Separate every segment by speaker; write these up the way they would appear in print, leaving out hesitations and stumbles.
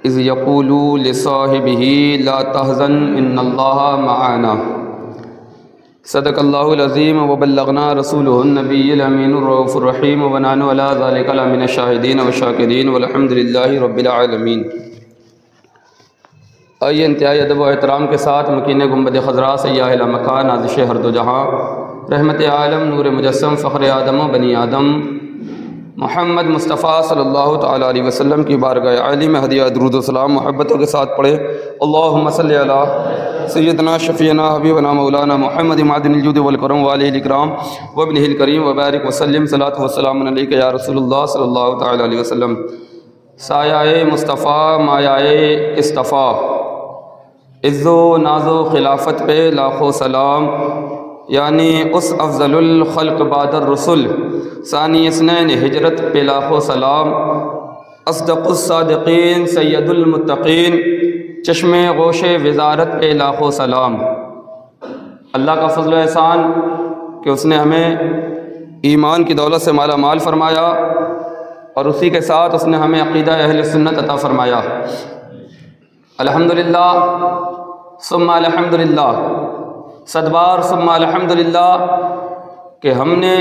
Speaker 1: اذ یقول لصاحبہ لا تحزن ان اللہ معنا۔ صدق اللہ العظیم وبلغنا رسولہ النبی الامین الرؤوف الرحیم ونحن علی ذلک لمن الشاہدین والشاکرین والحمد للہ رب العالمین۔ آئیے انتہائی ادب و احترام کے ساتھ مکین گنبد خضراء سیاہ لامکان نازش ہر دو جہاں رحمت عالم نور مجسم فخر آدم و بنی آدم محمد مصطفیٰ صلی اللہ تعالیٰ علیہ وسلم کی بارگاہ عالی میں ہدیہ درود و سلام محبتوں کے ساتھ پڑھے۔ اللہم صلی علی سیدنا شفیعنا حبیبنا مولانا محمد معدن الجود والکرم وآلہ الاکرام وابنہ الکریم وبارک وسلم صلاۃ وسلام علیک یا رسول اللہ صلی اللہ تعالیٰ علیہ وسلم۔ سایہ مصطفیٰ مایہ اصطفیٰ، عز و ناز و خلافت پہ لاکھوں سلام، یعنی اس افضل الخلق بعد الرسل ثانی اثنین ہجرت پہ لاکھوں سلام، اصدق الصادقین سید المتقین چشم غوش وزارت پہ لاکھوں سلام۔ اللہ کا فضل و احسان کہ اس نے ہمیں ایمان کی دولت سے مالا مال فرمایا اور اسی کے ساتھ اس نے ہمیں عقیدہ اہل سنت عطا فرمایا۔ الحمدللہ ثم الحمدللہ، صد بار ثم الحمدللہ کہ ہم نے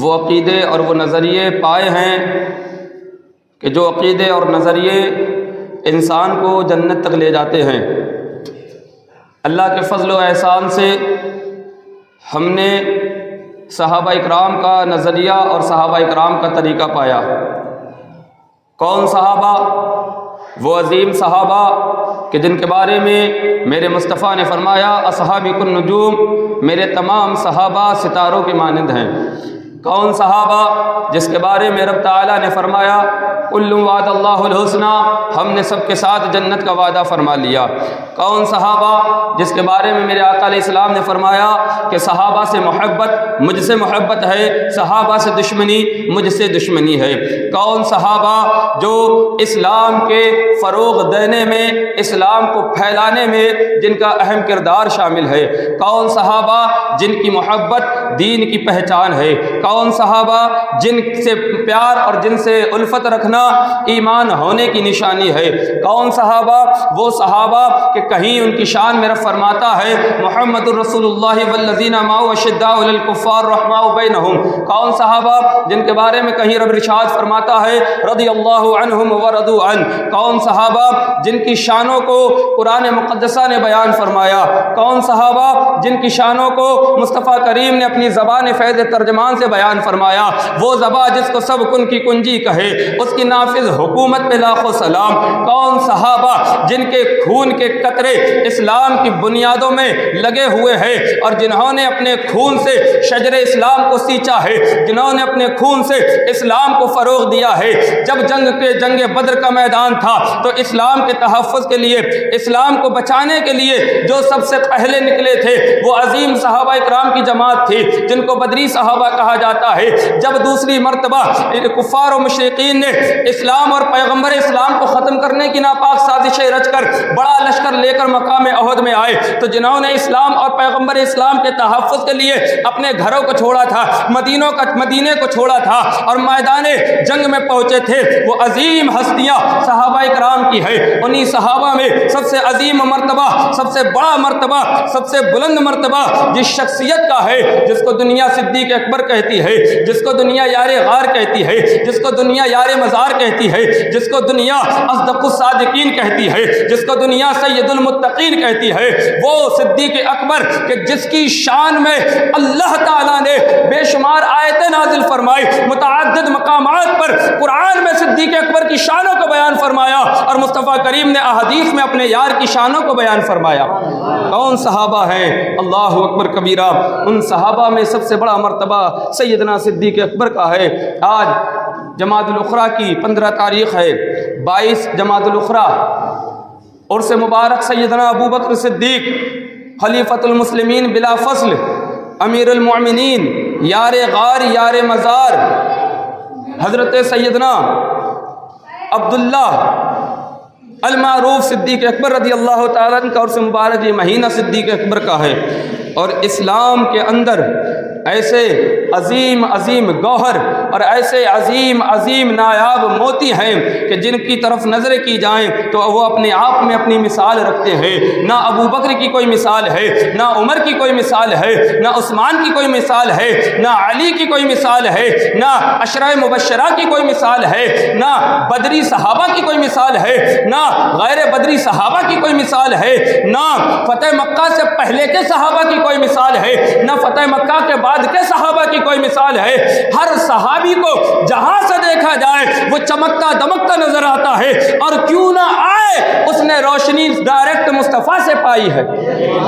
Speaker 1: وہ عقیدے اور وہ نظریے پائے ہیں کہ جو عقیدے اور نظریے انسان کو جنت تک لے جاتے ہیں۔ اللہ کے فضل و احسان سے ہم نے صحابہ اکرام کا نظریہ اور صحابہ اکرام کا طریقہ پایا۔ کون صحابہ؟ وہ عظیم صحابہ کہ جن کے بارے میں میرے مصطفیٰ نے فرمایا اصحابی النجوم، میرے تمام صحابہ ستاروں کے مانند ہیں۔ کون صحابہ؟ جس کے بارے میں رب تعالیٰ نے فرمایا کل وعد اللہ الحسنی، ہم نے سب کے ساتھ جنت کا وعدہ فرما لیا۔ کون صحابہ؟ جس کے بارے میں میرے آقا علیہ السلام نے فرمایا کہ صحابہ سے محبت مجھ سے محبت ہے، صحابہ سے دشمنی مجھ سے دشمنی ہے۔ کون صحابہ؟ جو اسلام کے فروغ دینے میں، اسلام کو پھیلانے میں جن کا اہم کردار شامل ہے۔ کون صحابہ؟ جن کی محبت دین کی پہچان ہے۔ کون صحابہ؟ جن سے پیار اور جن سے الفت رکھنا ایمان ہونے کی نشانی ہے۔ کون صحابہ؟ وہ صحابہ کہ کہیں ان کی شان میں رب فرماتا ہے محمد الرسول اللہ والذین معہ اشداء علی الکفار رحماء بینہم۔ کون صحابہ؟ جن کے بارے میں کہیں رب ارشاد فرماتا ہے رضی اللہ عنہم ورضوا عنہ۔ کون صحابہ؟ جن کی شانوں کو قرآن مقدسہ نے بیان فرمایا۔ کون صحابہ؟ جن کی شانوں کو مصطفیٰ کریم نے اپنی زبان فیض ترجمان سے بیان فرمایا۔ وہ زبان جس کو سب کن کی کنجی کہے، اس کی نافذ حکومت پہ لاکھوں سلام۔ کون صحابہ؟ جن کے خون کے قطرے اسلام کی بنیادوں میں لگے ہوئے ہیں اور جنہوں نے اپنے خون سے شجر اسلام کو سینچا ہے، جنہوں نے اپنے خون سے اسلام کو فروغ دیا ہے۔ جب جنگ بدر کا میدان تھا تو اسلام کے تحفظ کے لیے، اسلام کو بچانے کے لیے جو سب سے پہلے نکلے تھے وہ عظیم صحابہ اکرام کی جماعت تھی جن کو بدری صحابہ کہا جاتا ہے۔ جب دوسری مرتبہ کفار و مشرقین نے اسلام اور پیغمبر اسلام کو ختم کرنے کی ناپاک سازشیں رچ کر بڑا لشکر لے کر مقام احد میں آئے تو جنہوں نے اسلام اور پیغمبر اسلام کے تحفظ کے لیے اپنے گھروں کو چھوڑا تھا، مدینے کو چھوڑا تھا اور میدان جنگ میں پہنچے تھے، وہ عظیم ہستیاں صحابہ اکرام کی ہے۔ انہی صحابہ میں سب سے عظیم مرتبہ، سب سے بڑا مرتبہ، سب سے بلند مرتبہ جس شخصیت کا ہے، جس کو دنیا صدیق اکبر کہتی ہے، جس کو دنیا یار غار کہتی ہے، جس کو دنیا یار مزار کہتی ہے، جس کو دنیا اصدق الصادقین کہتی ہے، جس کو دنیا سید المتقین کہتی ہے، وہ صدیق اکبر کہ جس کی شان میں اللہ تعالیٰ نے بے شمار آیتیں نازل فرمائی، متعدد مقامات پر قرآن میں صدیق اکبر کی شانوں کو بیان فرمایا اور مصطفیٰ کریم نے احادیث میں اپنے یار کی شانوں کو بیان فرمایا۔ کون صحابہ ہیں؟ اللہ اکبر کبیرہ۔ ان صحابہ میں سب سے بڑا مرتبہ سیدنا صدیق اکبر کا ہے۔ آج جمادی الاخری کی 15 تاریخ ہے، 22 جمادی الاخری، عرس مبارک سیدنا ابو بکر صدیق خلیفۃ المسلمین بلا فصل، امیر المؤمنین، یار غار یار مزار، حضرت سیدنا عبداللہ المعروف صدیق اکبر رضی اللہ تعالیٰ عنہ کا عرس مبارک یہ مہینہ صدیق اکبر کا ہے۔ اور اسلام کے اندر ایسے عظیم عظیم گوہر اور ایسے عظیم عظیم نایاب موتی ہیں کہ جن کی طرف نظریں کی جائیں تو وہ اپنے آپ میں اپنی مثال رکھتے ہیں۔ نہ ابو بکر کی کوئی مثال ہے، نہ عمر کی کوئی مثال ہے، نہ عثمان کی کوئی مثال ہے، نہ علی کی کوئی مثال ہے، نہ عشرہ مبشرہ کی کوئی مثال ہے، نہ بدری صحابہ کی کوئی مثال ہے، نہ غیر بدری صحابہ کی کوئی مثال ہے، نہ فتح مکہ سے پہلے کے صحابہ کی کوئی مثال ہے، نہ فتح مکہ کے بعد کے صحابہ کی کوئی مثال ہے۔ ہر صحابی کو جہاں سے دیکھا جائے وہ چمکتا دمکتا نظر آتا ہے، اور کیوں نہ آئے اس نے روشنی ڈائریکٹ مصطفیٰ سے پائی ہے۔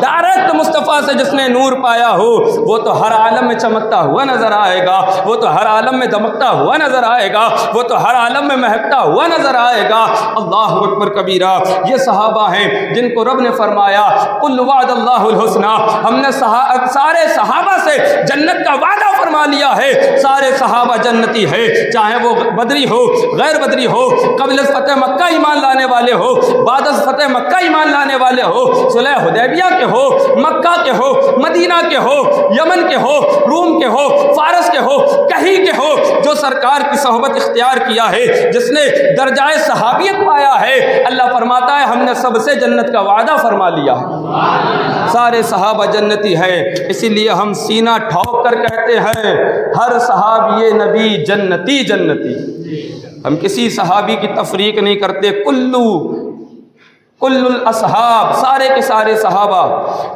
Speaker 1: ڈائریکٹ مصطفیٰ سے جس نے نور پایا ہو وہ تو ہر عالم میں چمکتا ہوا نظر آئے گا، وہ تو ہر عالم میں دمکتا ہوا نظر آئے گا، وہ تو ہر عالم میں مہکتا ہوا نظر آئے گا۔ اللہ اکبر کبیرہ۔ یہ صحابہ ہیں جن کو رب نے فرمایا قل وعد اللہ الحسنى، ہم نے سارے صحابہ سے جنت کا وعدہ فرما لیا ہے۔ سارے صحابہ جنتی ہے، چاہے وہ بدری ہو، غیر بدری ہو، قبل فتح مکہ ایمان لانے والے ہو، بعد از فتح مکہ ایمان لانے والے ہو، صلح حدیبیہ کے ہو، مکہ کے ہو، مدینہ کے ہو، یمن کے ہو، روم کے ہو، فارس کے ہو، کہیں کے ہو، جو سرکار کی صحبت اختیار کیا ہے، جس نے درجہ صحابیت پایا ہے، اللہ فرماتا ہے ہم نے سب سے جنت کا وعدہ فرما لیا ہے۔ سارے صحابہ جنتی ہیں، اسی لیے ہم سینہ ٹھوک کر کہتے ہیں ہر صحابی نبی جنتی جنتی۔ ہم کسی صحابی کی تفریق نہیں کرتے، کل الاصحاب، سارے کے سارے صحابہ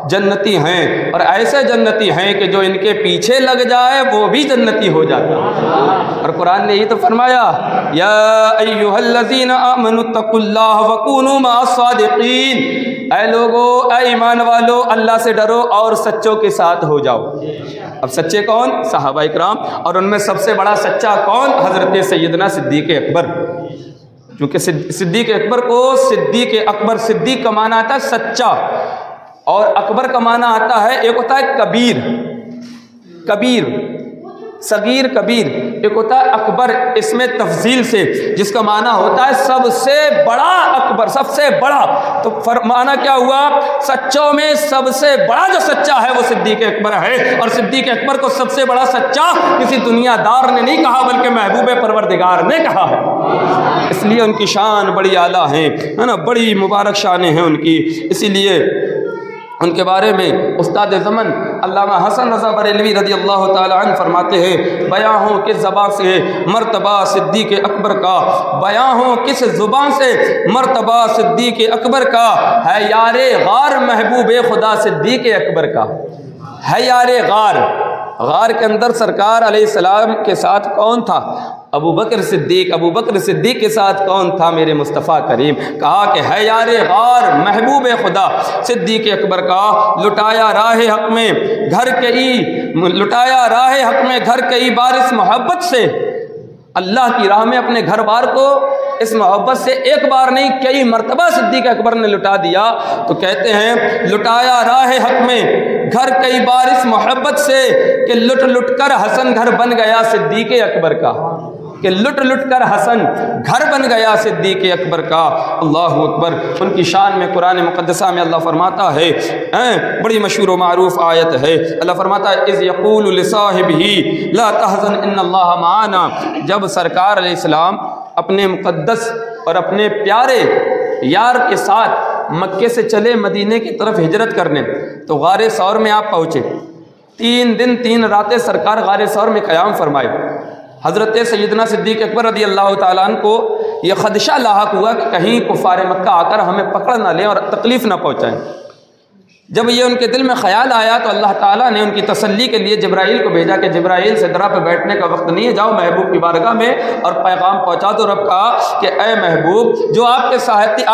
Speaker 1: جنتی ہیں، اور ایسے جنتی ہیں کہ جو ان کے پیچھے لگ جائے وہ بھی جنتی ہو جاتا ہے۔ اور قرآن نے یہ تو فرمایا یا ایھا الذین آمنوا اتقوا اللہ وکونوا مع الصادقین، اے لوگو، اے ایمان والو، اللہ سے ڈرو اور سچوں کے ساتھ ہو جاؤ۔ اب سچے کون؟ صحابہ اکرام، اور ان میں سب سے بڑا سچا کون؟ حضرت سیدنا صدیق اکبر، کیونکہ صدیق اکبر کو صدیق اکبر، صدیق کا معنی آتا ہے سچا، اور اکبر کا معنی آتا ہے، ایک ہوتا ہے کبیر، کبیر صغیر کبیر، ایک ہوتا ہے اکبر اس میں تفضیل سے، جس کا معنی ہوتا ہے سب سے بڑا اکبر، سب سے بڑا۔ تو معنی کیا ہوا؟ سچوں میں سب سے بڑا جو سچا ہے وہ صدیق اکبر ہے، اور صدیق اکبر کو سب سے بڑا سچا کسی دنیا دار نے نہیں کہا بلکہ محبوب پروردگار نے کہا ہے۔ اس لیے ان کی شان بڑی اعلیٰ ہے نا، بڑی مبارک شانیں ہیں ان کی۔ اسی لیے ان کے بارے میں استاد زمن علامہ حسن رضا بریلوی رضی اللہ تعالی عنہ فرماتے ہیں بیاں ہو کس زبان سے مرتبہ صدیق اکبر کا، بیاں ہو کس زبان سے مرتبہ صدیق اکبر کا، ہے یار غار محبوب خدا صدیق اکبر کا، ہے یار غار۔ غار کے اندر سرکار علیہ السلام کے ساتھ کون تھا؟ ابو بکر صدیق۔ ابو بکر صدیق کے ساتھ کون تھا؟ میرے مصطفیٰ کریم۔ کہا کہ ہے یار غار محبوب خدا صدیق اکبر کا، لٹایا راہ حق میں گھر کئی، لٹایا راہ حق میں گھر کئی بار اس محبت سے، اللہ کی راہ میں اپنے گھر بار کو اس محبت سے ایک بار نہیں کئی مرتبہ صدیق اکبر نے لٹا دیا۔ تو کہتے ہیں لٹایا راہ حق میں گھر کئی بار اس محبت سے کہ لٹ لٹ کر حسن گھر بن گیا صدیق اکبر کا، کہ لٹ لٹ کر حسن گھر بن گیا صدیق اکبر کا۔ اللہ اکبر۔ ان کی شان میں قرآن مقدسہ میں اللہ فرماتا ہے، بڑی مشہور و معروف آیت ہے، اللہ فرماتا ہے اذ یقول لصاحبہ لا تحزن ان اللہ معنا، جب سرکار علیہ السلام اپنے مقدس اور اپنے پیارے یار کے ساتھ مکے سے چلے مدینے کی طرف ہجرت کرنے، تو غار ثور میں آپ پہنچے۔ 3 دن 3 راتیں سرکار غار ثور میں قیام فرمائے۔ حضرت سیدنا صدیق اکبر رضی اللہ تعالیٰ عنہ کو یہ خدشہ لاحق ہوا کہ کہیں کفار مکہ آ کر ہمیں پکڑ نہ لیں اور تکلیف نہ پہنچائیں۔ جب یہ ان کے دل میں خیال آیا تو اللہ تعالیٰ نے ان کی تسلی کے لیے جبرائیل کو بھیجا کہ جبرائیل سدرہ پہ بیٹھنے کا وقت نہیں ہے، جاؤ محبوب کی بارگاہ میں اور پیغام پہنچا دو۔ رب کہا کہ اے محبوب، جو آپ کے ساتھی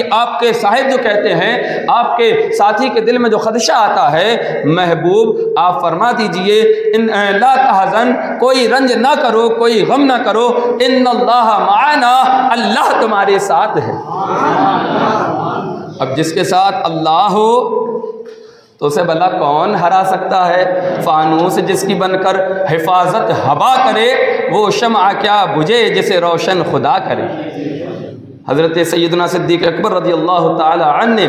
Speaker 1: آپ کے صاحب جو کہتے ہیں، آپ کے ساتھی کے دل میں جو خدشہ آتا ہے، محبوب آپ فرما دیجئے ان لا تحزن، کوئی رنج نہ کرو، کوئی غم نہ کرو، ان اللہ معنا، اللہ تمہارے ساتھ ہے۔ اب جس کے ساتھ اللہ ہو تو اسے بھلا کون ہرا سکتا ہے؟ فانوس جس کی بن کر حفاظت ہوا کرے، وہ شمع کیا بجھے جسے روشن خدا کرے۔ حضرت سیدنا صدیق اکبر رضی اللہ تعالی عنہ نے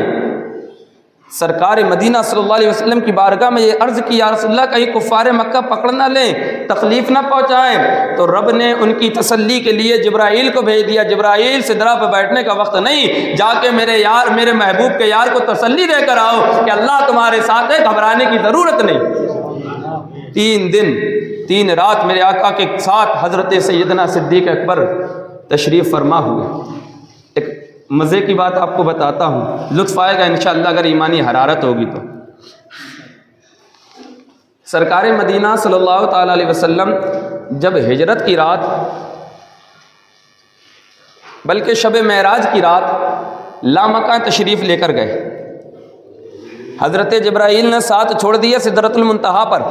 Speaker 1: سرکار مدینہ صلی اللہ علیہ وسلم کی بارگاہ میں یہ عرض کی، یا رسول اللہ کہیں کفار مکہ پکڑ نہ لیں، تکلیف نہ پہنچائیں، تو رب نے ان کی تسلی کے لیے جبرائیل کو بھیج دیا، جبرائیل سدرہ پہ بیٹھنے کا وقت نہیں، جا کے میرے یار، میرے محبوب کے یار کو تسلی دے کر آؤ کہ اللہ تمہارے ساتھ ہے، گھبرانے کی ضرورت نہیں۔ 3 دن 3 رات میرے آقا کے ساتھ حضرت سیدنا صدیق اکبر تشریف فرما ہوئے۔ ایک مزے کی بات آپ کو بتاتا ہوں، لطف آئے گا انشاءاللہ اگر ایمانی حرارت ہوگی تو۔ سرکار مدینہ صلی اللہ تعالیٰ علیہ وسلم جب ہجرت کی رات، بلکہ شب معراج کی رات لامکاں تشریف لے کر گئے، حضرت جبرائیل نے ساتھ چھوڑ دیا سدرۃ المنتہا پر۔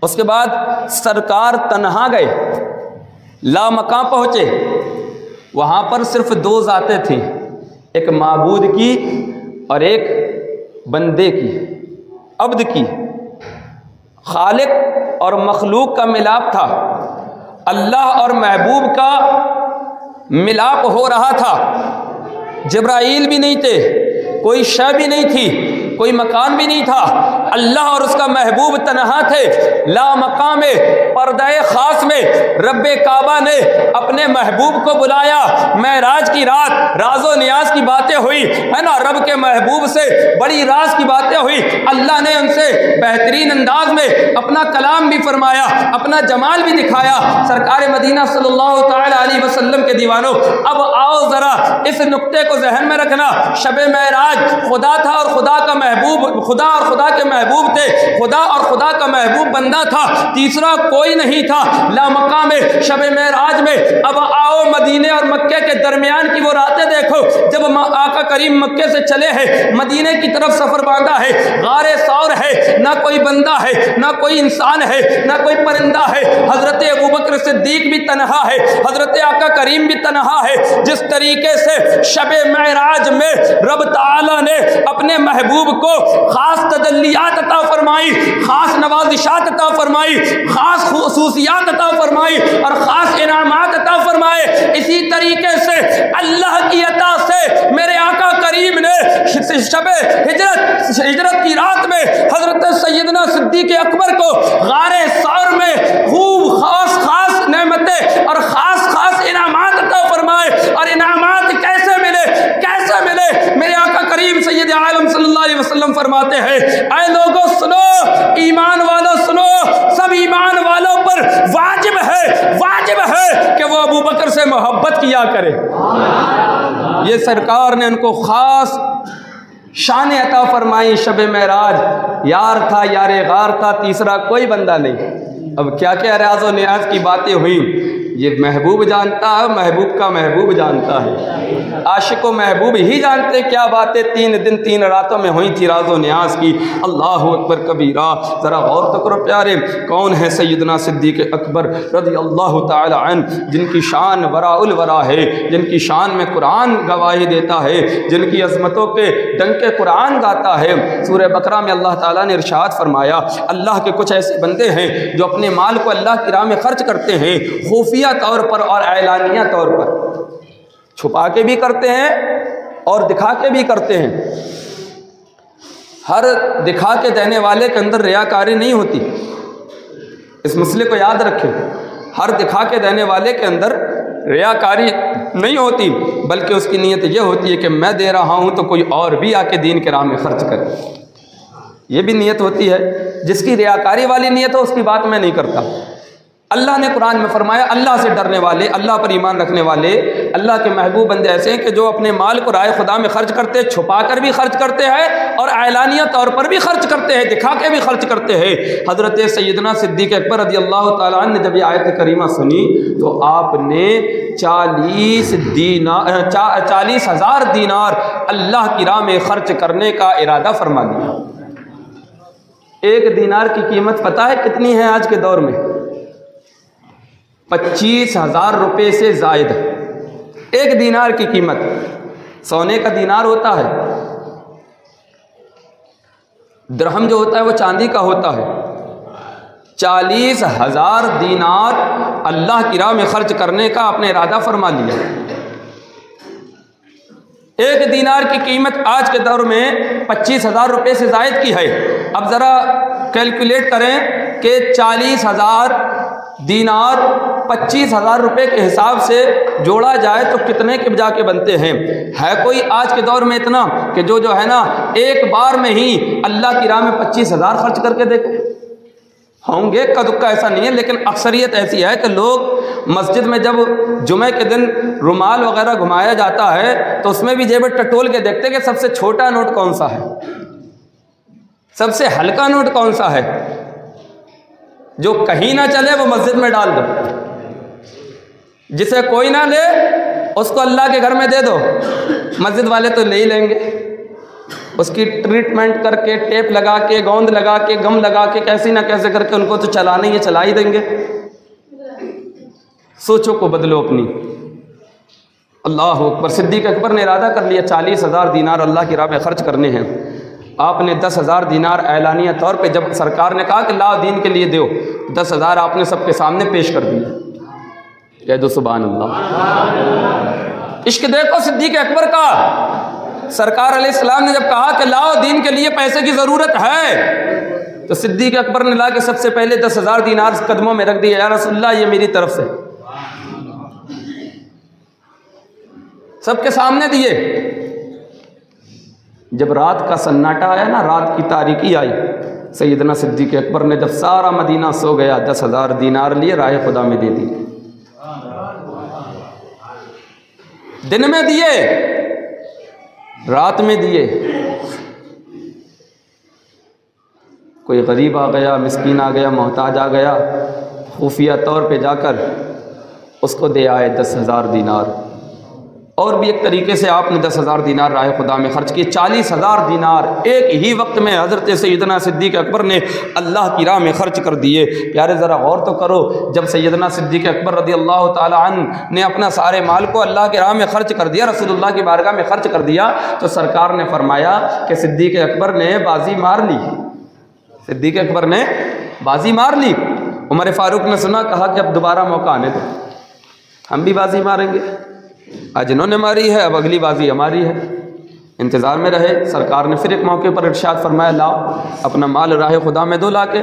Speaker 1: اس کے بعد سرکار تنہا گئے، لامکاں پہنچے، وہاں پر صرف 2 ذاتیں تھیں، ایک معبود کی اور ایک بندے کی، عبد کی۔ خالق اور مخلوق کا ملاپ تھا، اللہ اور محبوب کا ملاپ ہو رہا تھا۔ جبرائیل بھی نہیں تھے، کوئی شے بھی نہیں تھی، کوئی مکان بھی نہیں تھا، اللہ اور اس کا محبوب تنہا تھے۔ لا مقام میں، پردہ خاص میں رب کعبہ نے اپنے محبوب کو بلایا۔ معراج کی رات راز و نیاز کی باتیں ہوئی ہے نا، رب کے محبوب سے بڑی راز کی باتیں ہوئی، اللہ نے ان سے بہترین انداز میں اپنا کلام بھی فرمایا، اپنا جمال بھی دکھایا۔ سرکار مدینہ صلی اللہ تعالی علیہ وسلم کے دیوانوں، اب آؤ ذرا اس نقطے کو ذہن میں رکھنا، شب معراج خدا تھا اور خدا کا محبوب، خدا اور خدا کے محبوب تھے، خدا اور خدا کا محبوب بندہ تھا، تیسرا کوئی نہیں تھا۔ لامقام میں شب معراج میں اب آؤ مدینے اور مکے کے درمیان کی وہ راتیں دیکھو جب آقا کریم مکے سے چلے ہیں، مدینے کی طرف سفر باندھا ہے، غار ثور ہے، نہ کوئی بندہ ہے، نہ کوئی انسان ہے، نہ کوئی پرندہ ہے، حضرت ابوبکر صدیق بھی تنہا ہے، حضرت آقا کریم بھی تنہا ہے۔ جس طریقے سے شب معراج میں رب تعالی نے اپنے محبوب کو خاص تجلیات عطا فرمائی، خاص نوازشات عطا فرمائی، خاص خصوصیات عطا فرمائی اور خاص انعامات عطا فرمائے، اسی طریقے سے اللہ کی عطا سے میرے آقا کریم نے شب ہجرت کی رات میں حضرت سیدنا صدیق اکبر کو غار ثور میں خوب خاص نعمتیں اور خاص انعامات عطا فرمائے۔ اور انعامات کیسے ملے میرے آقا کریم سید عالم صلی اللہ علیہ وسلم فرماتے ہیں، اے لوگوں سنو، ایمان والوں سنو، سب ایمان والوں پر واجب ہے کہ وہ ابو بکر سے محبت کیا کرے۔ یہ سرکار نے ان کو خاص شان عطا فرمائی۔ شب معراج یار تھا، یار غار تھا، تیسرا کوئی بندہ نہیں۔ اب کیا کیا راز و نیاز کی باتیں ہوئی، یہ محبوب جانتا ہے، محبوب کا محبوب جانتا ہے، عاشق و محبوب ہی جانتے کیا باتیں 3 دن 3 راتوں میں ہوئی تھی راز و نیاز کی۔ اللہ اکبر کبیرہ، ذرا غور تو کرو پیارے، کون ہے سیدنا صدیق اکبر رضی اللہ تعالی عنہ، جن کی شان وراء الورا ہے، جن کی شان میں قرآن گواہی دیتا ہے، جن کی عظمتوں کے ڈنکے قرآن گاتا ہے۔ سورہ بقرہ میں اللہ تعالیٰ نے ارشاد فرمایا، اللہ کے کچھ ایسے بندے ہیں جو اپنے مال کو اللہ کی راہ میں خرچ کرتے ہیں، خفیہ طور پر اور اعلانیہ طور پر، چھپا کے بھی کرتے ہیں اور دکھا کے بھی کرتے ہیں۔ ہر دکھا کے دینے والے کے اندر ریاکاری نہیں ہوتی، اس مسئلے کو یاد رکھیں۔ ہر دکھا کے دینے والے کے اندر ریاکاری نہیں ہوتی، بلکہ اس کی نیت یہ ہوتی ہے کہ میں دے رہا ہوں تو کوئی اور بھی آ کے دین کے راہ میں خرچ کرے، یہ بھی نیت ہوتی ہے۔ جس کی ریاکاری والی نیت ہو اس کی بات میں نہیں کرتا۔ اللہ نے قرآن میں فرمایا، اللہ سے ڈرنے والے، اللہ پر ایمان رکھنے والے، اللہ کے محبوب بندے ایسے ہیں کہ جو اپنے مال کو راہ خدا میں خرچ کرتے ہیں، چھپا کر بھی خرچ کرتے ہیں اور اعلانیہ طور پر بھی خرچ کرتے ہیں، دکھا کے بھی خرچ کرتے ہیں۔ حضرت سیدنا صدیق اکبر رضی اللہ تعالیٰ عنہ نے جب یہ آیت کریمہ سنی تو آپ نے 40,000 دینار اللہ کی راہ میں خرچ کرنے کا ارادہ فرما لیا۔ 1 دینار کی قیمت پتہ ہے کتنی ہے آج کے دور میں؟ 25,000 روپے سے زائد ہے 1 دینار کی قیمت۔ سونے کا دینار ہوتا ہے، درہم جو ہوتا ہے وہ چاندی کا ہوتا ہے۔ 40,000 دینار اللہ کی راہ میں خرچ کرنے کا آپ نے ارادہ فرما لیا۔ ایک دینار کی قیمت آج کے دور میں 25,000 روپے سے زائد کی ہے۔ اب ذرا کیلکولیٹ کریں کہ 40,000 دینار 25,000 روپے کے حساب سے جوڑا جائے تو کتنے کے جا کے بنتے ہیں؟ ہے کوئی آج کے دور میں اتنا کہ جو ہے نا ایک بار میں ہی اللہ کی راہ میں 25,000 خرچ کر کے دیکھو؟ ہوں گے کا دکا ایسا نہیں ہے، لیکن اکثریت ایسی ہے کہ لوگ مسجد میں جب جمعہ کے دن رومال وغیرہ گھمایا جاتا ہے تو اس میں بھی جیب ٹٹول کے دیکھتے کہ سب سے چھوٹا نوٹ کون سا ہے، سب سے ہلکا نوٹ کون سا ہے، جو کہیں نہ چلے وہ مسجد میں ڈال دو، جسے کوئی نہ لے اس کو اللہ کے گھر میں دے دو۔ مسجد والے تو لے ہی لیں گے، اس کی ٹریٹمنٹ کر کے ٹیپ لگا کے گوند لگا کے گم لگا کے کیسے نہ کیسے کر کے ان کو تو چلانا ہی چلا ہی دیں گے۔ سوچو کو بدلو اپنی۔ اللہ اکبر۔ صدیق اکبر نے ارادہ کر لیا 40,000 دینار اللہ کی راہ میں خرچ کرنے ہیں۔ آپ نے 10,000 دینار اعلانیہ طور پہ جب سرکار نے کہا کہ لا دین کے لیے دیو، 10,000 آپ نے سب کے سامنے پیش کر دیا۔ کہہ دو سبحان اللہ۔ عشق دیکھو صدیق اکبر کا۔ سرکار علیہ السلام نے جب کہا کہ لاؤ دین کے لیے پیسے کی ضرورت ہے، تو صدیق اکبر نے لا کے سب سے پہلے 10,000 دینار قدموں میں رکھ دیا، یا رسول اللہ یہ میری طرف سے، سب کے سامنے دیے۔ جب رات کا سناٹا آیا نا، رات کی تاریکی آئی، سیدنا صدیق اکبر نے جب سارا مدینہ سو گیا 10,000 دینار لیے راہ خدا میں دے دی۔ دن میں دیے، رات میں دیے۔ کوئی غریب آ گیا، مسکین آ گیا، محتاج آ گیا، خفیہ طور پہ جا کر اس کو دے آئے 10,000 دینار۔ اور بھی ایک طریقے سے آپ نے 10,000 دینار راہ خدا میں خرچ کیے۔ 40,000 دینار ایک ہی وقت میں حضرت سیدنا صدیق اکبر نے اللہ کی راہ میں خرچ کر دیے۔ پیارے ذرا غور تو کرو، جب سیدنا صدیق اکبر رضی اللہ تعالی عنہ نے اپنا سارے مال کو اللہ کی راہ میں خرچ کر دیا، رسول اللہ کی بارگاہ میں خرچ کر دیا، تو سرکار نے فرمایا کہ صدیق اکبر نے بازی مار لی، صدیق اکبر نے بازی مار لی۔ عمر فاروق نے سنا، کہا کہ اب دوبارہ موقع آنے دو، ہم بھی بازی ماریں گے۔ آج انہوں نے ماری ہے، اب اگلی بازی ہماری ہے۔ انتظار میں رہے۔ سرکار نے پھر ایک موقع پر ارشاد فرمایا لاؤ اپنا مال راہ خدا میں دو لا کے۔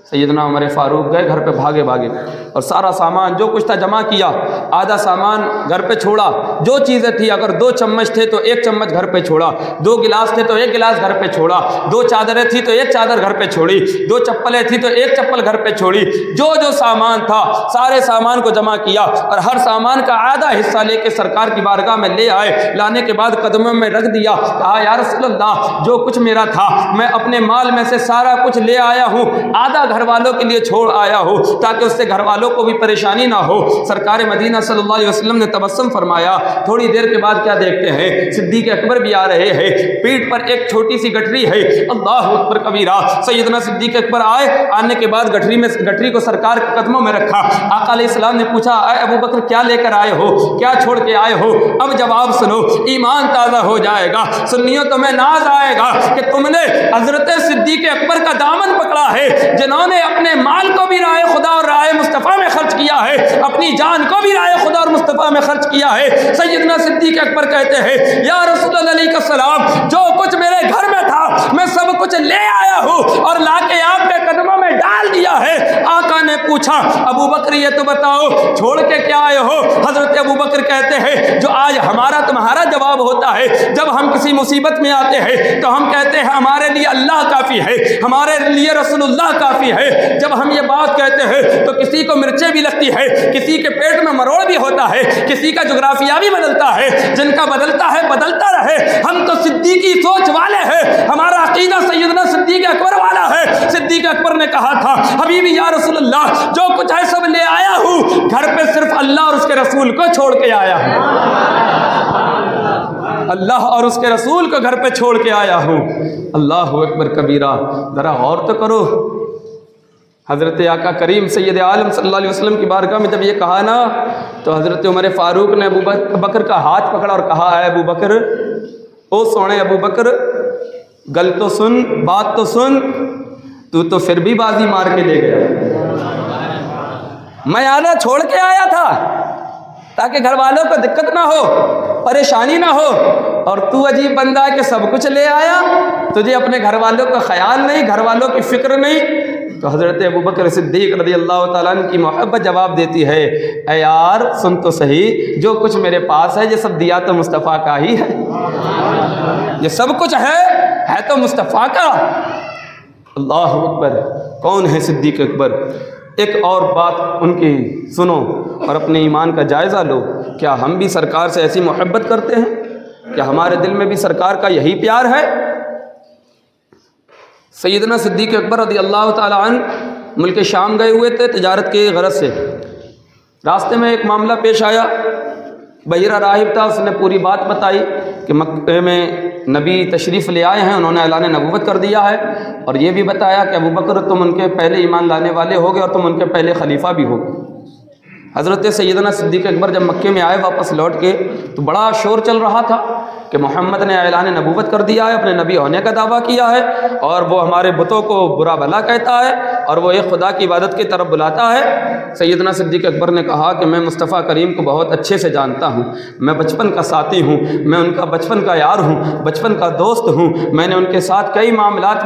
Speaker 1: سیدنا عمر فاروق گئے گھر پہ، بھاگے اور سارا سامان جو کچھ تھا جمع کیا، آدھا سامان گھر پہ چھوڑا، جو چیزیں تھی، اگر 2 چمچ تھے تو 1 چمچ گھر پہ چھوڑا، 2 گلاس تھے تو 1 گلاس گھر پہ چھوڑا، 2 چادریں تھی تو 1 چادر گھر پہ چھوڑی، 2 چپلیں تھی تو 1 چپل گھر پہ چھوڑی، جو سامان تھا سارے سامان کو جمع کیا اور ہر سامان کا آدھا حصہ لے کے سرکار کی بارگاہ میں لے آئے۔ لانے کے بعد قدموں میں رکھ دیا، کہا یا رسول اللہ جو کچھ میرا تھا میں اپنے مال میں سے سارا کچھ لے آیا ہوں، آدھا گھر والوں کے لیے چھوڑ آیا ہوں تاکہ اس سے گھر والوں کو بھی پریشانی نہ ہو۔ سرکار مدینہ صلی اللہ علیہ وسلم نے تبسم فرمایا۔ تھوڑی دیر کے بعد کیا دیکھتے ہیں، صدیق اکبر بھی آ رہے ہیں، پیٹھ پر ایک چھوٹی سی گٹری ہے، اللہ اکبر کبیرہ۔ سیدنا صدیق اکبر آئے، آنے کے بعد گٹری کو سرکار کے قدموں میں رکھا۔ آقا علیہ السلام نے پوچھا اے ابو بکر کیا لے کر آئے ہو، کیا چھوڑ کے آئے ہو؟ اب جواب سنو، ایمان تازہ ہو جائے گا، سنیوں تمہیں ناز آئے گا کہ تم نے حضرت صدیق اکبر کا دامن پکڑا ہے، جنہوں نے اپنے مال کو بھی رائے خدا اور رائے مصطفیٰ میں خرچ کیا ہے، اپنی جان کو بھی رائے خدا اور مصطفیٰ میں خرچ کیا ہے۔ سیدنا صدیق اکبر کہتے ہیں یا رسول اللہ علیہ السلام جو کچھ میرے گھر میں تھا میں سب کچھ لے آیا ہوں اور لا کے آپ کے قدموں میں ڈال دیا ہے۔ آقا نے پوچھا ابو بکر یہ تو بتاؤ چھوڑ کے کیا آئے ہو؟ حضرت ابو بکر کہتے ہیں جو آج ہمارا تمہارا جواب ہوتا ہے جب ہم کسی مصیبت میں آتے ہیں تو ہم کہتے ہیں ہمارے لیے اللہ کافی ہے، ہمارے لیے رسول اللہ کافی ہے۔ جب ہم یہ بات کہتے ہیں تو کسی کو مرچیں بھی لگتی ہے، کسی کے پیٹ میں مروڑ بھی ہوتا ہے، کسی کا جغرافیہ بھی بدلتا ہے، جن کا بدلتا ہے بدلتا رہے۔ ہم تو صدیقی سوچ والے ہیں، ہمارا عقیدہ سیدنا صدیق اکبر والا ہے۔ صدیق اکبر نے کہا تھا حبیبی یا رسول اللہ جو کچھ ہے سب لے آیا ہوں، گھر پہ صرف اللہ اور اس کے رسول کو چھوڑ کے آیا ہوں، اللہ اور اس کے رسول کو گھر پہ چھوڑ کے آیا ہوں۔ اللہ اکبر کبیرہ۔ ذرا غور تو کرو، حضرت آقا کریم سید عالم صلی اللہ علیہ وسلم کی بارگاہ میں جب یہ کہا نا تو حضرت عمر فاروق نے ابو بکر کا ہاتھ پکڑا اور کہا اے ابو بکر، او سونے ابو بکر، گل تو سن، بات تو سن، تو پھر بھی بازی مار کے لے گیا، میں آدھا چھوڑ کے آیا تھا، تاکہ گھر والوں کو دقت نہ ہو، پریشانی نہ ہو، اور تو عجیب بندہ ہے کہ سب کچھ لے آیا، تجھے اپنے گھر والوں کا خیال نہیں، گھر والوں کی فکر نہیں۔ تو حضرت ابوبکر صدیق رضی اللہ تعالیٰ عنہ کی محبت جواب دیتی ہے، اے یار سن تو صحیح، جو کچھ میرے پاس ہے یہ سب دیا تو مصطفیٰ کا ہی ہے، یہ سب کچھ ہے تو مصطفیٰ کا۔ اللہ اکبر، کون ہے صدیق اکبر؟ ایک اور بات ان کی سنو اور اپنے ایمان کا جائزہ لو، کیا ہم بھی سرکار سے ایسی محبت کرتے ہیں؟ کیا ہمارے دل میں بھی سرکار کا یہی پیار ہے؟ سیدنا صدیق اکبر رضی اللہ تعالی عنہ ملک شام گئے ہوئے تھے تجارت کے غرض سے۔ راستے میں ایک معاملہ پیش آیا، بحیرہ راہب تھا، اس نے پوری بات بتائی کہ مکہ میں نبی تشریف لے آئے ہیں، انہوں نے اعلان نبوت کر دیا ہے، اور یہ بھی بتایا کہ ابوبکر تم ان کے پہلے ایمان لانے والے ہوگے اور تم ان کے پہلے خلیفہ بھی ہوگے۔ حضرت سیدنا صدیق اکبر جب مکے میں آئے واپس لوٹ کے تو بڑا شور چل رہا تھا کہ محمد نے اعلان نبوت کر دیا ہے، اپنے نبی ہونے کا دعویٰ کیا ہے، اور وہ ہمارے بتوں کو برا بھلا کہتا ہے اور وہ ایک خدا کی عبادت کی طرف بلاتا ہے۔ سیدنا صدیق اکبر نے کہا کہ میں مصطفیٰ کریم کو بہت اچھے سے جانتا ہوں، میں بچپن کا ساتھی ہوں، میں ان کا بچپن کا یار ہوں، بچپن کا دوست ہوں، میں نے ان کے ساتھ کئی معاملات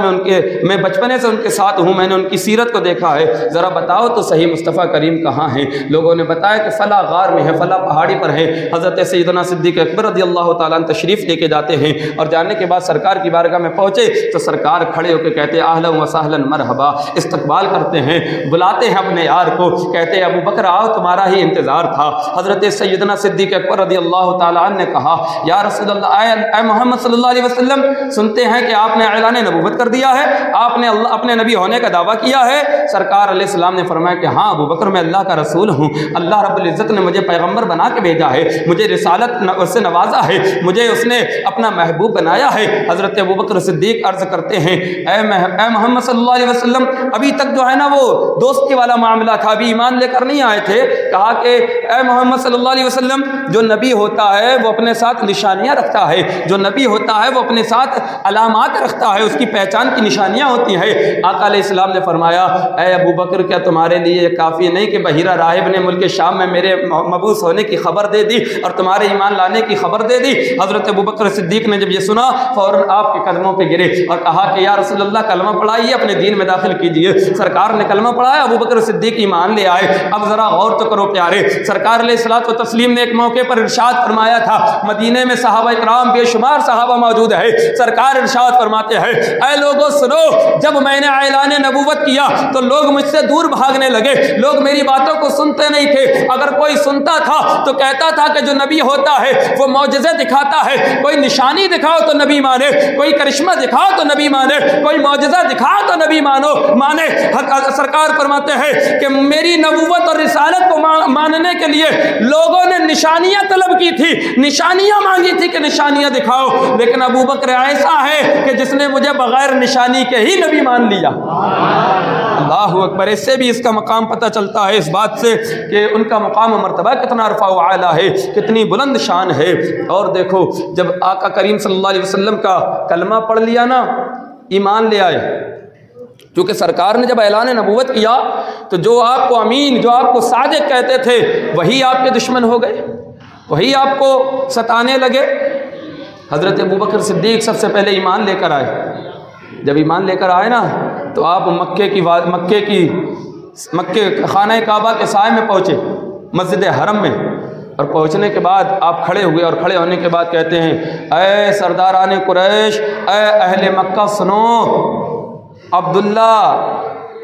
Speaker 1: میں بچپنے سے ان کے ساتھ ہوں، میں نے ان کی سیرت کو دیکھا ہے، ذرا بتاؤ تو صحیح مصطفیٰ کریم کہاں ہیں؟ لوگوں نے بتایا کہ فلاں غار میں ہے، فلاں پہاڑی پر ہے۔ حضرت سیدنا صدیق اکبر رضی اللہ تعالیٰ عنہ تشریف لے کے جاتے ہیں، اور جانے کے بعد سرکار کی بارگاہ میں پہنچے تو سرکار کھڑے ہو کے کہتے ہیں اہلا و سہلا مرحبا، استقبال کرتے ہیں، بلاتے ہیں اپنے یار کو، کہتے ہیں ابو بکر آؤ تمہارا ہی انتظار تھا۔ حضرت سیدنا صدیق اکبر رضی اللہ تعالیٰ عنہ نے کہا یا رسول اللہ، اے محمد صلی اللہ علیہ وسلم، سنتے ہیں کہ آپ نے اعلان نبوت کر دیا ہے، آپ نے اپنے نبی ہونے کا دعویٰ کیا ہے۔ سرکار علیہ السلام نے فرمایا کہ ہاں ابو بکر، میں اللہ کا رسول ہوں، اللہ رب العزت نے مجھے پیغمبر بنا کے بھیجا ہے، مجھے رسالت سے نوازا ہے، مجھے اس نے اپنا محبوب بنایا ہے۔ حضرت ابوبکر صدیق عرض کرتے ہیں اے محمد صلی اللہ علیہ وسلم، ابھی تک جو ہے نا وہ دوستی والا معاملہ تھا، ابھی ایمان لے کر نہیں آئے تھے۔ کہا کہ اے محمد صلی اللہ علیہ وسلم، جو نبی ہوتا ہے وہ اپنے ساتھ نشانیاں رکھتا ہے، جو نبی ہوتا ہے وہ اپنے ساتھ علامات رکھتا ہے، اس کی پہچان کی نشانیاں ہوتی ہیں۔ آقا علیہ السلام نے فرمایا اے ابوبکر، کیا تمہارے لیے یہ کافی نہیں کہ بحیرہ راہب نے ملک شام میں میرے مبعوث ہونے کی خبر دے دی اور تمہارے ایمان لانے کی خبر دے دی؟ حضرت ابوبکر صدیق نے جب یہ سنا فوراً آپ کے قدموں پہ گرے اور کہا کہ یا رسول اللہ، کلمہ پڑھائیے، اپنے دین میں داخل کیجئے۔ سرکار نے کلمہ پڑھایا، ابوبکر صدیق ایمان لے آئے۔ اب ذرا غور تو کرو پیارے، سرکار علیہ الصلوۃ والتسلیم نے ایک موقع پر ارشاد فرمایا تھا، مدینے میں صحابہ اکرام بے شمار صحابہ موجود ہے، سرکار ارشاد فرماتے ہیں اے لوگوں سنو، جب میں نے اعلان نبوت کیا تو لوگ مجھ سے دور بھاگنے لگے، لوگ میری باتوں کو سنتے نہیں تھے، اگر کوئی سنتا تھا تو کہتا تھا کہ جو نبی ہوتا ہے وہ معجزے دکھاتا ہے، کوئی نشانی دکھاؤ تو نبی مانے، کوئی کرشمہ دکھاؤ تو نبی مانے، کوئی معجزہ دکھاؤ تو نبی مانے۔ سرکار فرماتے ہیں کہ میری نبوت اور رسالت کو ماننے کے لیے لوگوں نے نشانیاں طلب کی تھی، نشانیاں مانگی تھی کہ نشانیاں دکھاؤ، لیکن ابوبکر ایسا ہے کہ جس نے مجھے بغیر نشانی کے ہی نبی مان لیا۔ اللہ اکبر، اس سے بھی اس کا مقام پتہ چلتا ہے، اس بات سے کہ ان کا مقام و مرتبہ کتنا رفع و اعلیٰ ہے، کتنی بلند شان ہے۔ اور دیکھو جب آقا کریم صلی اللہ علیہ وسلم کا کلمہ پڑھ لیا نا، ایمان لے آئے، کیونکہ سرکار نے جب اعلان نبوت کیا تو جو آپ کو امین، جو آپ کو صادق کہتے تھے وہی آپ کے دشمن ہو گئے، وہی آپ کو ستانے لگے۔ حضرت ابوبکر صدیق سب سے پہلے ایمان لے کر آئے۔ جب ایمان لے کر آئے نا تو آپ مکے خانہ کعبہ کے سائے میں پہنچے، مسجد حرم میں، اور پہنچنے کے بعد آپ کھڑے ہوئے، اور کھڑے ہونے کے بعد کہتے ہیں اے سرداران قریش، اے اہل مکہ سنو، عبداللہ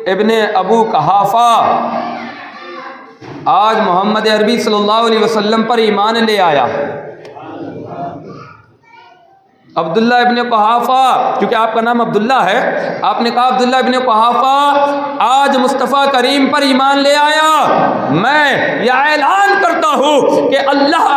Speaker 1: ابن ابو قحافہ آج محمد عربی صلی اللہ علیہ وسلم پر ایمان لے آیا۔ عبداللہ ابن قحافہ، کیونکہ آپ کا نام عبداللہ ہے، آپ نے کہا عبداللہ ابن قحافہ آج مصطفیٰ کریم پر ایمان لے آیا، میں یہ اعلان کرتا ہوں کہ اللہ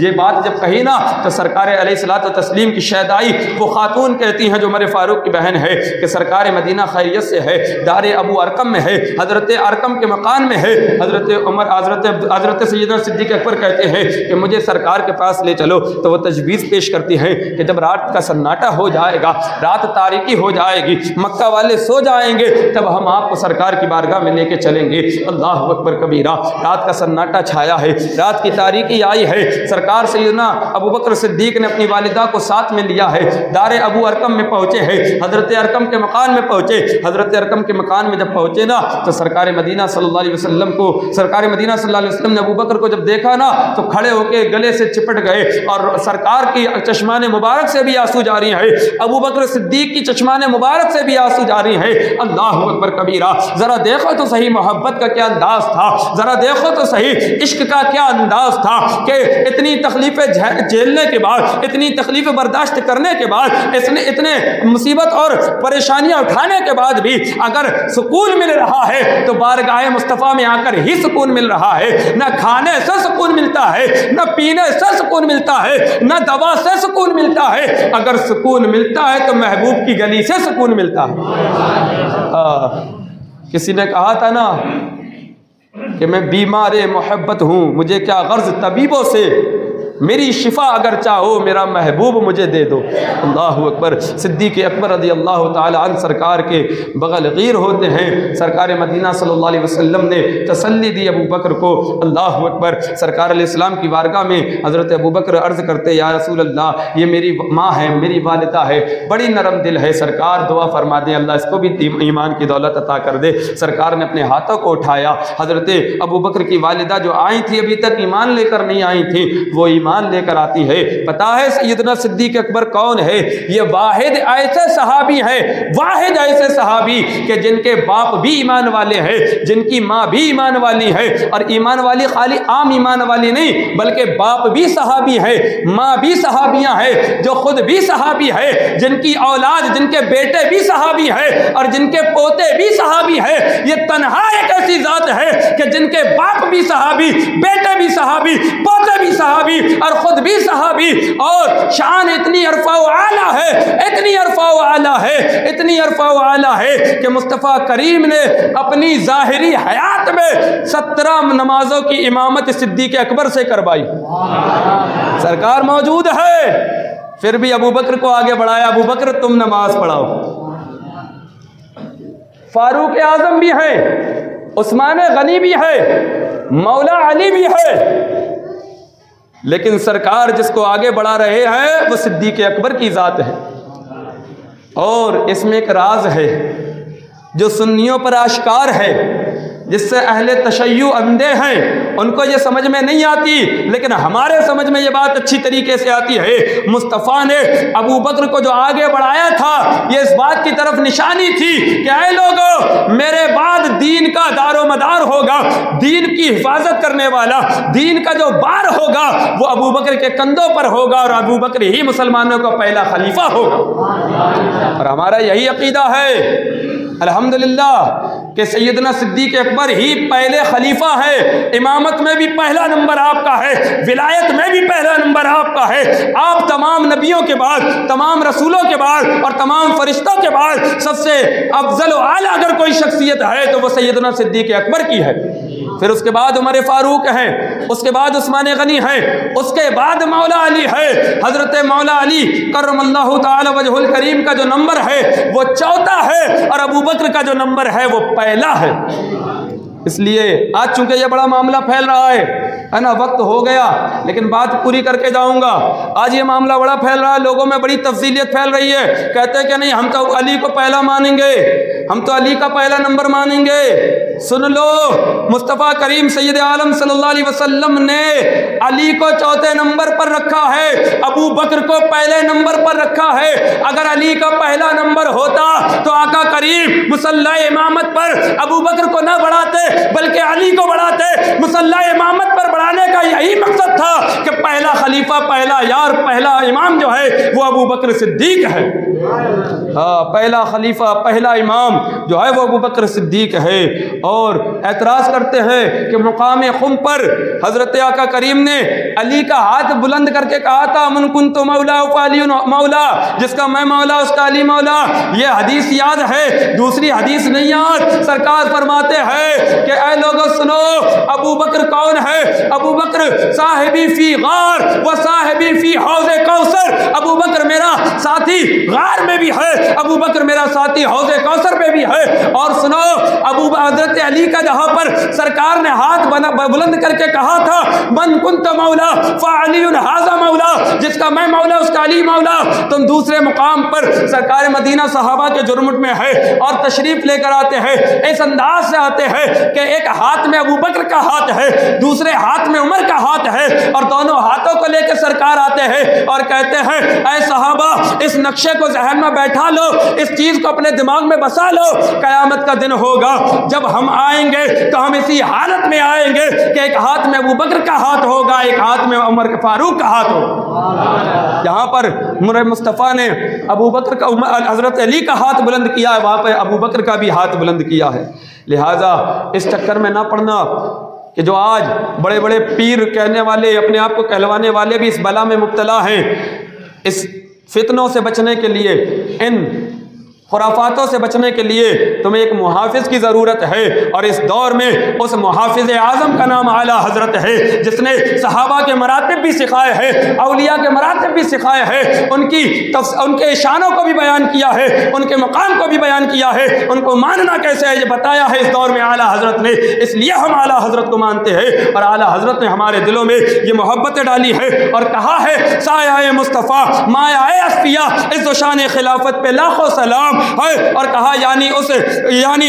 Speaker 1: یہ بات جب کہی نا تو سرکار علیہ الصلوۃ والتسلیم کی شہدائی وہ خاتون کہتی ہیں جو عمر فاروق کی بہن ہے کہ سرکار مدینہ خیریت سے ہے، دار ابو ارقم میں ہے، حضرت ارقم کے مکان میں ہے۔ حضرت سیدنا صدیق اکبر کہتے ہیں کہ مجھے سرکار کے پاس لے چلو، تو وہ تجویز پیش کرتی ہیں کہ جب رات کا سناٹا ہو جائے گا، رات تاریکی ہو جائے گی، مکہ والے سو جائیں گے، تب ہم آپ کو سرکار کی بارگاہ میں لے کے چلیں گے۔ اللہ اکبر کبیرہ، رات کا سناٹا چھایا ہے، رات کی تاریکی آئی ہے، سرکار سیدنا ابو بکر صدیق نے اپنی والدہ کو ساتھ میں لیا ہے، دار ابو ارقم میں پہنچے ہیں، حضرت ارقم کے مکان میں پہنچے۔ حضرت ارقم کے مکان میں جب پہنچے نا تو سرکار مدینہ صلی اللہ علیہ وسلم نے ابو بکر کو جب دیکھا نا تو کھڑے ہو کے گلے سے چپٹ گئے، اور سرکار کی چشمان مبارک سے بھی آنسو جاری ہیں، ابو بکر صدیق کی چشمان مبارک سے بھی آنسو جاری ہیں۔ اللہ اکبر کبیرہ، ذرا دیکھو تو صحیح محبت کا کیا انداز تھا، ذرا دیکھو تو صحیح عشق کا کیا انداز تھا کہ اتنی تکلیفیں جھیلنے کے بعد، اتنی تکلیفیں برداشت کرنے کے بعد، اتنے مصیبت اور پریشانیاں اٹھانے کے بعد بھی اگر سکون مل رہا ہے تو بارگاہ مصطفیٰ میں آ کر ہی سکون مل رہا ہے۔ نہ کھانے سے سکون ملتا ہے، نہ پینے سے سکون ملتا ہے، نہ دوا سے سکون ملتا ہے، اگر سکون ملتا ہے تو محبوب کی گلی سے سکون ملتا ہے۔ کسی نے کہا تھا نا کہ میں بیمار محبت ہوں، مجھے کیا غرض طبیبوں سے، میری شفا اگر چاہو میرا محبوب مجھے دے دو۔ اللہ اکبر، صدیق اکبر رضی اللہ تعالی عنہ سرکار کے بغل غیر ہوتے ہیں۔ سرکار مدینہ صلی اللہ علیہ وسلم نے تسلی دی ابو بکر کو۔ اللہ اکبر، سرکار علیہ السلام کی بارگاہ میں حضرت ابو بکر عرض کرتے یا رسول اللہ یہ میری ماں ہے، میری والدہ ہے، بڑی نرم دل ہے، سرکار دعا فرما دیں اللہ اس کو بھی ایمان کی دولت عطا کر دے۔ سرکار نے اپنے ہاتھوں کو اٹھایا، حضرت ابو بکر کی والدہ جو آئی تھی ابھی تک ایمان لے کر نہیں آئی تھی، وہ ایمان لے کر آتی ہے۔ پتا ہے سیدنا صدیق اکبر کون ہے؟ یہ واحد ایسے صحابی ہیں، واحد ایسے صحابی کہ جن کے باپ بھی ایمان والے ہیں، جن کی ماں بھی ایمان والی ہے، اور ایمان والی خالی عام ایمان والی نہیں بلکہ باپ بھی صحابی ہے، ماں بھی صحابیاں ہیں، جو خود بھی صحابی ہے، جن کی اولاد، جن کے بیٹے بھی صحابی ہے اور جن کے پوتے بھی صحابی ہے۔ یہ تنہا ایک ایسی ذات ہے کہ جن کے باپ بھی صحابی، بیٹے بھی صحابی، پوتے بھی صحابی اور خود بھی صحابی، اور شان اتنی عرفہ و اعلیٰ ہے، اتنی عرفہ و اعلیٰ ہے، اتنی عرفہ و اعلیٰ ہے کہ مصطفیٰ کریم نے اپنی ظاہری حیات میں 17 نمازوں کی امامت صدیق اکبر سے کروائی۔ سرکار موجود ہے، پھر بھی ابو بکر کو آگے بڑھایا، ابو بکر تم نماز پڑھاؤ۔ فاروق اعظم بھی ہے، عثمان غنی بھی ہے، مولا علی بھی ہے، لیکن سرکار جس کو آگے بڑھا رہے ہیں وہ صدیق اکبر کی ذات ہے۔ اور اس میں ایک راز ہے جو سنیوں پر آشکار ہے، جس سے اہل تشیع اندھے ہیں ان کو یہ سمجھ میں نہیں آتی، لیکن ہمارے سمجھ میں یہ بات اچھی طریقے سے آتی ہے۔ مصطفیٰ نے ابو بکر کو جو آگے بڑھایا تھا یہ اس بات کی طرف نشانی تھی کہ اے لوگو میرے بعد دین کا دار و مدار ہوگا، دین کی حفاظت کرنے والا، دین کا جو بار ہوگا وہ ابو بکر کے کندھوں پر ہوگا، اور ابو بکر ہی مسلمانوں کا پہلا خلیفہ ہوگا۔ اور ہمارا یہی عقیدہ ہے الحمدللہ کہ سیدنا صدیق اکبر ہی پہلے خلیفہ ہے، امامت میں بھی پہلا نمبر آپ کا ہے، ولایت میں بھی پہلا نمبر آپ کا ہے۔ آپ تمام نبیوں کے بعد، تمام رسولوں کے بعد اور تمام فرشتوں کے بعد سب سے افضل و اعلیٰ اگر کوئی شخصیت ہے تو وہ سیدنا صدیق اکبر کی ہے۔ پھر اس کے بعد عمر فاروق ہیں، اس کے بعد عثمان غنی ہیں، اس کے بعد مولا علی ہے۔ حضرت مولا علی کرم اللہ تعالی وجہ الکریم کا جو نمبر ہے وہ چوتھا ہے، اور ابو بکر کا جو نمبر ہے وہ پہلا ہے۔ اس لیے آج چونکہ یہ بڑا معاملہ پھیل رہا ہے نا، وقت ہو گیا لیکن بات پوری کر کے جاؤں گا۔ آج یہ معاملہ بڑا پھیل رہا ہے، لوگوں میں بڑی تفصیلیت پھیل رہی ہے، کہتے ہیں کہ نہیں ہم تو علی کو پہلا مانیں گے، ہم تو علی کا پہلا نمبر مانیں گے۔ سن لو، مصطفیٰ کریم سید عالم صلی اللہ علیہ وسلم نے علی کو چوتھے نمبر پر رکھا ہے، ابو بکر کو پہلے نمبر پر رکھا ہے۔ اگر علی کا پہلا نمبر ہوتا تو آقا کریم مصلی امامت پر ابو بکر کو نہ بڑھاتے بلکہ علی کو بڑھاتے۔ مصلی امامت پر بڑھانے کا یہی مقصد تھا کہ پہلا خلیفہ خلیفہ، پہلا یار، پہلا امام جو ہے وہ ابو بکر صدیق ہے۔ ہاں، پہلا خلیفہ، پہلا امام جو ہے وہ ابو بکر صدیق ہے۔ اور اعتراض کرتے ہیں کہ مقام خم پر حضرت آقا کریم نے علی کا ہاتھ بلند کر کے کہا تھا من کنت مولا فعلی مولا، جس کا میں مولا اس کا علی مولا۔ یہ حدیث یاد ہے، دوسری حدیث نہیں یاد۔ سرکار فرماتے ہیں کہ اے لوگوں سنو، ابو بکر کون ہے؟ ابو بکر صاحبی فی غار و صاحبی فی حوض کوثر، ابو بکر میرا ساتھی غار میں بھی ہے، ابو بکر میرا ساتھی حوض کوثر میں بھی ہے۔ اور سنو، حضرت علی کا جہاں پر سرکار نے ہاتھ بلند کر کے کہا تھا من کنت مولا فعلی ھذا مولا، جس کا میں مولا اس کا علی مولا، تم دوسرے مقام پر سرکار مدینہ صحابہ کے جرمٹ میں ہے اور تشریف لے کر آتے ہیں، اس انداز سے آتے ہیں کہ ایک ہاتھ میں ابو بکر کا ہاتھ ہے، دوسرے ہاتھ میں عمر کا ہاتھ ہے، اور دونوں ہاتھوں کو لے کے سرکار آتے ہیں اور کہتے ہیں اے صحابہ، اس نقشے کو ذہن میں بیٹھا لو، اس چیز کو اپنے دماغ میں بسا لو، قیامت کا دن ہوگا جب ہم آئیں گے تو ہم اسی حالت میں آئیں گے کہ ایک ہاتھ میں ابو بکر کا ہاتھ ہوگا، ایک ہاتھ میں عمر فاروق کا ہاتھ ہوگا۔ جہاں پر مصطفیٰ نے ابو بکر کا حضرت علی کا ہاتھ بلند کیا ہے، وہاں پہ ابو بکر کا بھی ہاتھ بلند کیا ہے۔ لہٰذا اس چکر میں نہ پڑنا کہ جو آج بڑے بڑے پیر کہنے والے، اپنے آپ کو کہلوانے والے بھی اس بلا میں مبتلا ہیں۔ اس فتنوں سے بچنے کے لیے، ان خرافاتوں سے بچنے کے لیے تمہیں ایک محافظ کی ضرورت ہے، اور اس دور میں اس محافظ اعظم کا نام اعلیٰ حضرت ہے، جس نے صحابہ کے مراتب بھی سکھائے ہیں، اولیاء کے مراتب بھی سکھائے ہیں، ان کے شانوں کو بھی بیان کیا ہے، ان کے مقام کو بھی بیان کیا ہے، ان کو ماننا کیسے ہے یہ بتایا ہے اس دور میں اعلیٰ حضرت نے۔ اس لیے ہم اعلیٰ حضرت کو مانتے ہیں، اور اعلیٰ حضرت نے ہمارے دلوں میں یہ محبت ڈالی ہے اور کہا ہے سایہ مصطفیٰ مایہ اصفیاء عز و شان خلافت پہ لاکھوں سلام ہے، اور کہا یعنی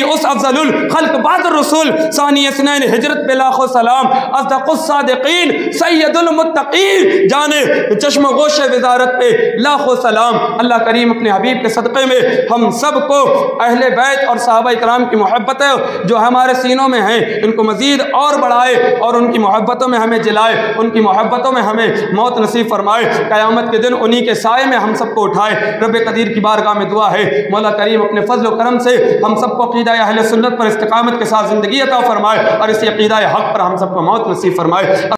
Speaker 1: اس افضل الخلق بعد الرسول ثانی اثنین ہجرت پہ لاکھوں سلام، اصدق الصادقین سید المتقین جانے چشم و گوش وزارت پہ لاکھوں سلام۔ اللہ کریم اپنے حبیب کے صدقے میں ہم سب کو اہل بیت اور صحابہ اکرام کی محبتیں جو ہمارے سینوں میں ہیں ان کو مزید اور بڑھائے، اور ان کی محبتوں میں ہمیں جلائے، ان کی محبتوں میں ہمیں موت نصیب فرمائے، قیامت کے دن انہی کے سائے میں ہم سب کو اٹھائے۔ رب قدیر کی بارگاہ میں دعا ہے مولا کریم اپنے فضل و کرم سے ہم سب کو عقیدہ اہل سنت پر استقامت کے ساتھ زندگی عطا فرمائے، اور اسی عقیدہ حق پر ہم سب کو موت نصیب فرمائے۔